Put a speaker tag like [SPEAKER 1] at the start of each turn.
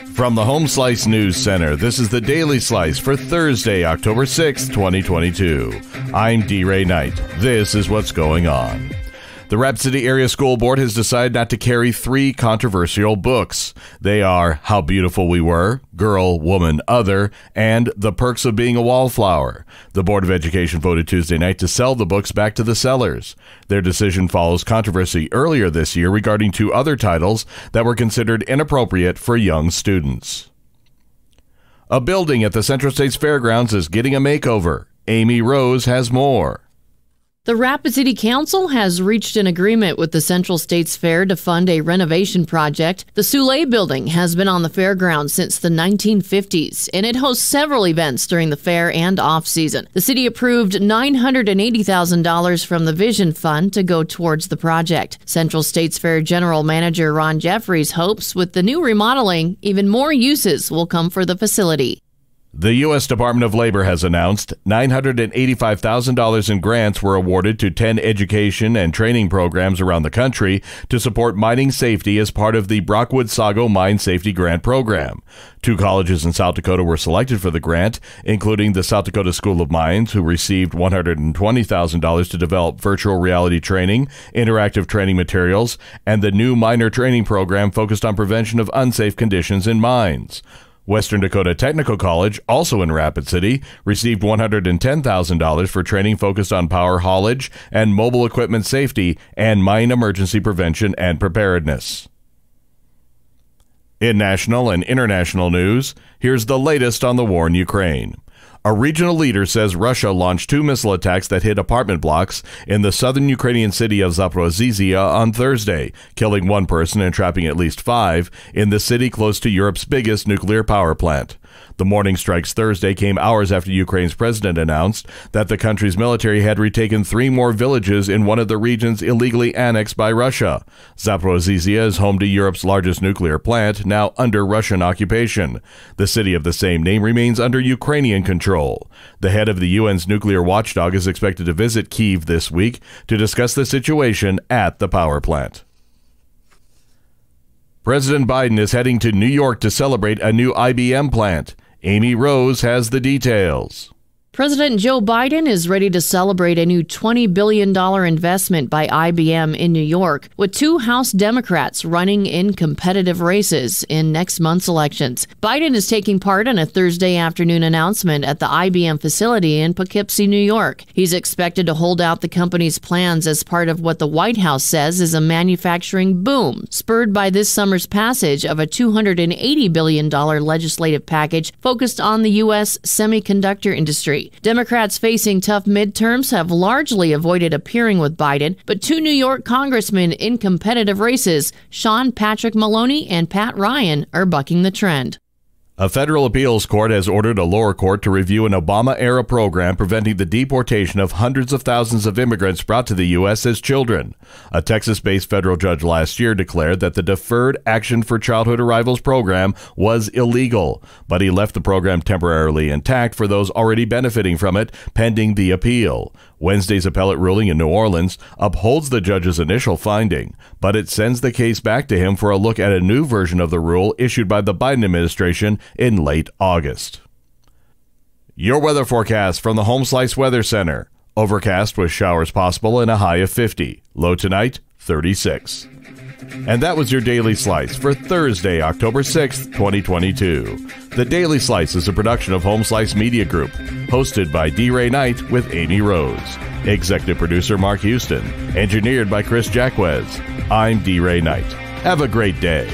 [SPEAKER 1] From the Home Slice News Center, this is the Daily Slice for Thursday, October 6, 2022. I'm D. Ray Knight. This is what's going on. The Rapid City Area School Board has decided not to carry 3 controversial books. They are How Beautiful We Were, Girl, Woman, Other, and The Perks of Being a Wallflower. The Board of Education voted Tuesday night to sell the books back to the sellers. Their decision follows controversy earlier this year regarding 2 other titles that were considered inappropriate for young students. A building at the Central States Fairgrounds is getting a makeover. Amy Rose has more.
[SPEAKER 2] The Rapid City Council has reached an agreement with the Central States Fair to fund a renovation project. The Soleil building has been on the fairgrounds since the 1950s, and it hosts several events during the fair and off-season. The city approved $980,000 from the Vision Fund to go towards the project. Central States Fair General Manager Ron Jeffries hopes with the new remodeling, even more uses will come for the facility.
[SPEAKER 1] The U.S. Department of Labor has announced $985,000 in grants were awarded to 10 education and training programs around the country to support mining safety as part of the Brockwood-Sago Mine Safety Grant Program. 2 colleges in South Dakota were selected for the grant, including the South Dakota School of Mines, who received $120,000 to develop virtual reality training, interactive training materials, and the new miner training program focused on prevention of unsafe conditions in mines. Western Dakota Technical College, also in Rapid City, received $110,000 for training focused on power haulage and mobile equipment safety and mine emergency prevention and preparedness. In national and international news, here's the latest on the war in Ukraine. A regional leader says Russia launched 2 missile attacks that hit apartment blocks in the southern Ukrainian city of Zaporizhzhia on Thursday, killing 1 person and trapping at least 5 in the city close to Europe's biggest nuclear power plant. The morning strikes Thursday came hours after Ukraine's president announced that the country's military had retaken 3 more villages in one of the regions illegally annexed by Russia. Zaporizhzhia is home to Europe's largest nuclear plant, now under Russian occupation. The city of the same name remains under Ukrainian control. The head of the UN's nuclear watchdog is expected to visit Kyiv this week to discuss the situation at the power plant. President Biden is heading to New York to celebrate a new IBM plant. Amy Rose has the details.
[SPEAKER 2] President Joe Biden is ready to celebrate a new $20 billion investment by IBM in New York, with 2 House Democrats running in competitive races in next month's elections. Biden is taking part in a Thursday afternoon announcement at the IBM facility in Poughkeepsie, New York. He's expected to hold out the company's plans as part of what the White House says is a manufacturing boom, spurred by this summer's passage of a $280 billion legislative package focused on the U.S. semiconductor industry. Democrats facing tough midterms have largely avoided appearing with Biden, but 2 New York congressmen in competitive races, Sean Patrick Maloney and Pat Ryan, are bucking the trend.
[SPEAKER 1] A federal appeals court has ordered a lower court to review an Obama-era program preventing the deportation of hundreds of thousands of immigrants brought to the U.S. as children. A Texas-based federal judge last year declared that the Deferred Action for Childhood Arrivals program was illegal, but he left the program temporarily intact for those already benefiting from it, pending the appeal. Wednesday's appellate ruling in New Orleans upholds the judge's initial finding, but it sends the case back to him for a look at a new version of the rule issued by the Biden administration in late August. Your weather forecast from the Home Slice Weather Center. Overcast with showers possible and a high of 50. Low tonight, 36. And that was your Daily Slice for Thursday, October 6th, 2022. The Daily Slice is a production of Home Slice Media Group, hosted by D. Ray Knight with Amy Rose. Executive producer Mark Houston. Engineered by Chris Jacquez. I'm D. Ray Knight. Have a great day.